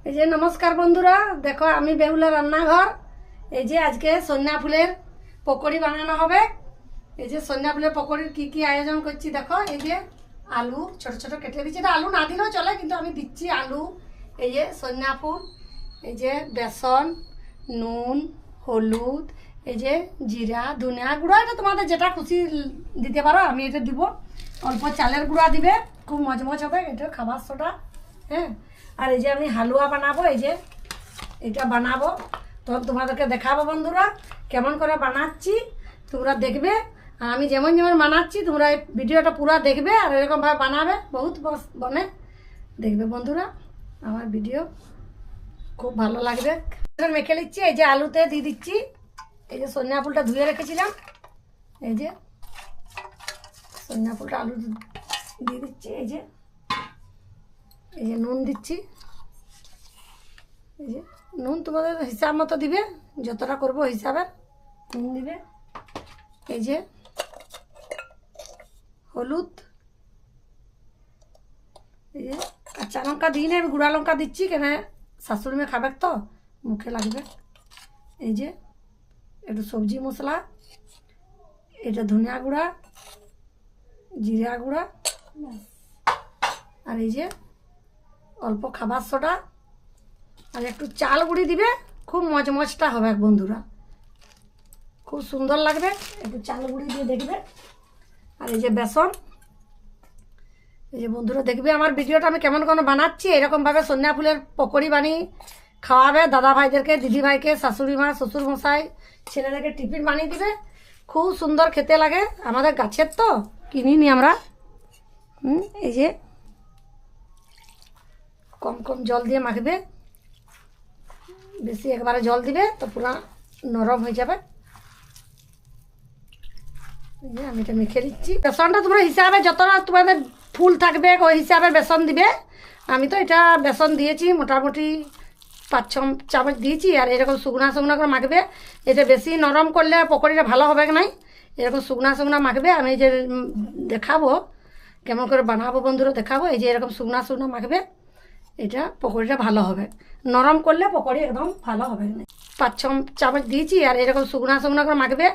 এই যে নমস্কার বন্ধুরা, দেখো আমি বেহুলা রান্নাঘর। এই যে আজকে সন্ধ্যা ফুলের পকোড়ি বানানো হবে। এই যে সন্ধ্যা ফুলের পকোড়ির কি কি আয়োজন করছি দেখো। এই যে আলু ছোট ছোট কেটে দিচ্ছি, এটা আলু না দিলেও চলে, কিন্তু আমি দিচ্ছি আলু। এই যে সন্ধ্যা ফুল, এই যে বেসন, নুন, হলুদ, এই যে জিরা, ধনিয়া গুঁড়া, এটা তোমাদের যেটা খুশি দিতে পারো। আমি এটা দিব। অল্প চালের গুঁড়া দিবে, খুব মজমজ হবে, এটা খাবার সোডা। হ্যাঁ, আর এই যে আমি হালুয়া বানাবো। এই যে এটা বানাবো, তখন তোমাদেরকে দেখাবো বন্ধুরা কেমন করে বানাচ্ছি। তোমরা দেখবে, আর আমি যেমন যেমন বানাচ্ছি তোমরা এই ভিডিওটা পুরো দেখবে, আর এরকমভাবে বানাবে। বহুত বনে দেখবে বন্ধুরা, আমার ভিডিও খুব ভালো লাগবে। মেখে নিচ্ছি, এই যে আলুতে দিয়ে দিচ্ছি। এই যে সন্ধ্যা ফুলটা ধুয়ে রেখেছিলাম, এই যে সন্ধ্যা ফুলটা আলু দিয়ে দিচ্ছি। এই যে নুন দিচ্ছি। এই যে নুন তোমাদের হিসাব মতো দিবে, যতটা করবো হিসাবে নুন দিবে। এই যে হলুদ, এই যে কাঁচা লঙ্কা দিই না, আমি গুঁড়া লঙ্কা দিচ্ছি, কেন শাশুড়ি মেয়ে খাবে তো, মুখে লাগবে। এই যে একটু সবজি মশলা, এটা ধনিয়া গুঁড়া, জিরা গুঁড়া, আর এই যে অল্প খাবার সোডা, আর একটু চাল গুঁড়ি দিবে। খুব মজমজটা হবে বন্ধুরা, খুব সুন্দর লাগবে। একটু চাল গুঁড়ি দিয়ে দেখবে। আর এই যে বেসন, এই যে বন্ধুরা দেখবে আমার ভিডিওটা আমি কেমন কেমন বানাচ্ছি। এরকমভাবে সন্ধ্যা ফুলের পকোড়ি বানিয়ে খাওয়াবে দাদা ভাইদেরকে, দিদি ভাইকে, শাশুড়ি মা, শ্বশুর মশাই, ছেলেদেরকে টিফিন বানিয়ে দিবে। খুব সুন্দর খেতে লাগে, আমাদের গাছের তো, কিনিনি আমরা। এই যে কম কম জল দিয়ে মাখবে, বেশি একবারে জল দিবে তো পুরো নরম হয়ে যাবে। আমি এটা মেখে দিচ্ছি। বেসনটা তোমরা হিসাবে যতটা তোমাদের ফুল থাকবে ওই হিসাবে বেসন দিবে। আমি তো এটা বেসন দিয়েছি মোটামুটি 5-6 চামচ দিয়েছি। আর এরকম শুকনা শুকনা করে মাখবে। এটা বেশি নরম করলে পকোড়িটা ভালো হবে নাই, এরকম শুকনা শুকনা মাখবে। আমি যে দেখাবো কেমন করে বানাবো বন্ধুরা, দেখাবো। এই যে এরকম শুকনা শুকনা মাখবে, এটা পকোড়িটা ভালো হবে। নরম করলে পকোড়ি একদম ভালো হবে না। 5-6 চামচ দিয়েছি। আর এরকম শুকনা শুকনা করে মাখবে।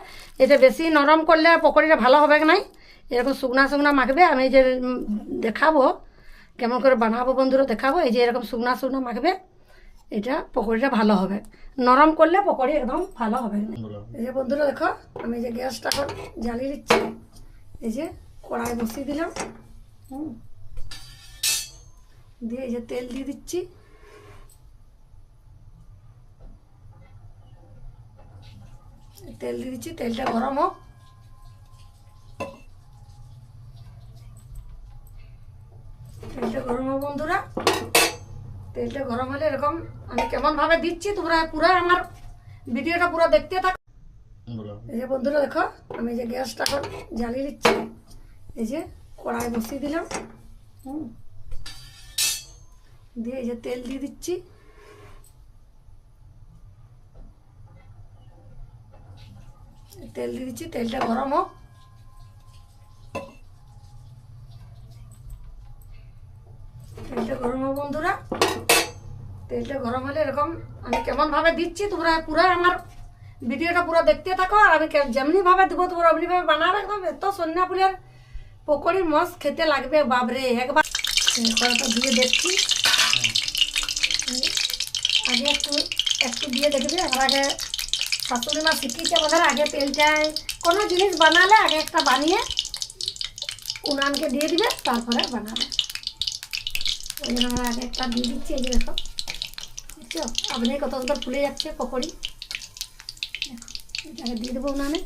এটা বেশি নরম করলে পকোড়িটা ভালো হবে নাই, এরকম শুকনা শুকনা মাখবে। আমি যে দেখাবো কেমন করে বানাবো বন্ধুরা, দেখাবো। এই যে এরকম শুকনা শুকনা মাখবে, এটা পকোড়িটা ভালো হবে। নরম করলে পকোড়ি একদম ভালো হবে না। এই যে বন্ধুরা দেখো, আমি যে গ্যাসটা এখন জ্বালিয়ে দিচ্ছি। এই যে কড়াই বসিয়ে দিলাম, দিয়ে এই যে তেল দিয়ে দিচ্ছি। তেল দিয়ে দিচ্ছি, তেলটা গরম হোক। তেলটা গরম হোক বন্ধুরা। তেলটা গরম হলে এরকম আমি কেমন ভাবে দিচ্ছি তোমরা পুরো আমার ভিডিওটা পুরো দেখতে থাকো। এই যে বন্ধুরা দেখো, আমি যে গ্যাসটা এখন জ্বালিয়ে দিচ্ছি। এই যে কড়াই বসিয়ে দিলাম, দিয়ে এই যে তেল দিয়ে দিচ্ছি। তেল দিয়ে দিচ্ছি, তেলটা গরম হোক। তেলটা গরম হোক বন্ধুরা। তেলটা গরম হলে এরকম আমি কেমন ভাবে দিচ্ছি তোমরা পুরো আমার ভিডিওটা পুরো দেখতে থাকো। আর আমি যেমনি ভাবে দেবো তোমরা অমনি ভাবে বানাবে। একদম এত সন্ধ্যা ফুলের পকোড়ি মস্ত খেতে লাগবে বাবরে। একবার কড়াটা দিয়ে দেখছি, আগে একটু একটু দিয়ে দেখবে। আমার আগে শাশুড়ি মা শিখিয়েছে আমাদের, আগে তেলটায় কোনো জিনিস বানালে আগে একটা বানিয়ে উনানকে দিয়ে দিবে, তারপরে বানাবে। ওই জন্য আমরা আগে একটা দিয়ে দিচ্ছি। এই যে দেখো, বুঝছো আপনি কত সুন্দর ফুলে যাচ্ছে পকোড়ি। দেখো এটাকে দিয়ে দেবো উনানে।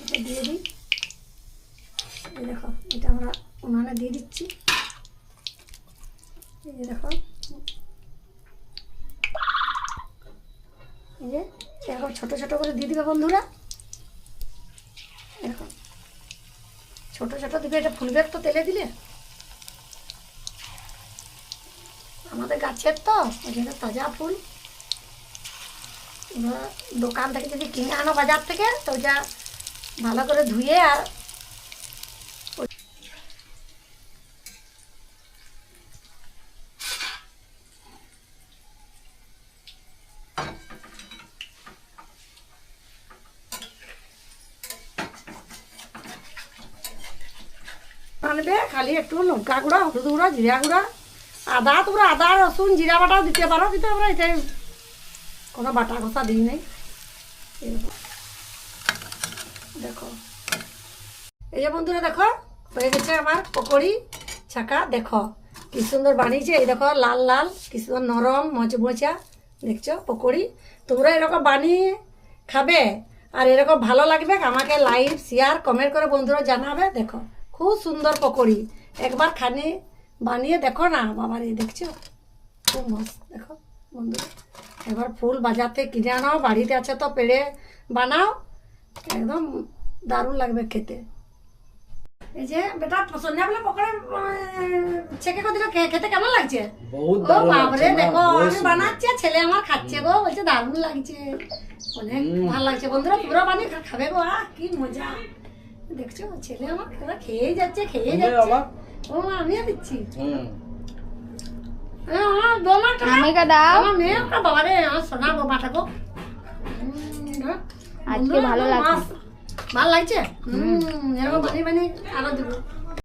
এটা দিয়ে দিই। এই দেখো এটা আমরা উনানে দিয়ে দিচ্ছি। এই যে দেখো, এই যে এরকম ছোট ছোট করে দিয়ে দিবে বন্ধুরা। এরকম ছোট ছোট দিবে, এটা ফুলবে তো তেলে দিলে। আমাদের গাছের তো ওই জন্য তাজা ফুল। দোকান থেকে যদি কিনে আনো বাজার থেকে, তো ওইটা ভালো করে ধুয়ে আর আনবে খালি একটু লঙ্কা গুঁড়া, হলুদ গুঁড়া, জিরা গুঁড়া, আদা, তোমরা আদা রসুন জিরা বাটাও দিতে পারো, কিন্তু আমরা এটাই কোনো বাটা কষা দিই নাই। দেখো এই যে বন্ধুরা দেখো হয়ে গেছে আমার পকোড়ি ছাকা। দেখো কি সুন্দর বানিয়েছে, এই দেখো লাল লাল কি সুন্দর নরম মচমচা। দেখছো পকোড়ি, তোমরা এরকম বানিয়ে খাবে আর এরকম ভালো লাগবে। আমাকে লাইক শেয়ার কমেন্ট করে বন্ধুরা জানাবে। দেখো খুব সুন্দর পকোড়ি, একবার খানি বানিয়ে দেখো না বাবারে। দেখছো খুব মস্ত। দেখো বন্ধুরা একবার ফুল বাজার থেকে কিনে আনাও, বাড়িতে আছে তো পেড়ে বানাও, একদম দারুণ লাগবে খেতে। এই যে বেটা সন্ধ্যা বেলা পকোড়া ছেঁকে করে দিল, খেতে কেমন লাগছে? ও বাবরে দেখো আমি বানাচ্ছি আর ছেলে আমার খাচ্ছে গো, বলছে দারুণ লাগছে, অনেক ভালো লাগছে। বন্ধুরা পুরো বানিয়ে খাবে গো, কি মজা। দেখছো ছেলে আমার খেয়ে যাচ্ছে খেয়ে যাচ্ছে। ও আমিও দিচ্ছি, আমাকে দাও। আমার মেয়ে ওটা বাবারে আমার সোনা বাবাটা গো। আজকে ভালো লাগছে, ভালো লাগছে। এরকম বানিয়ে বানিয়ে আরো দেবো।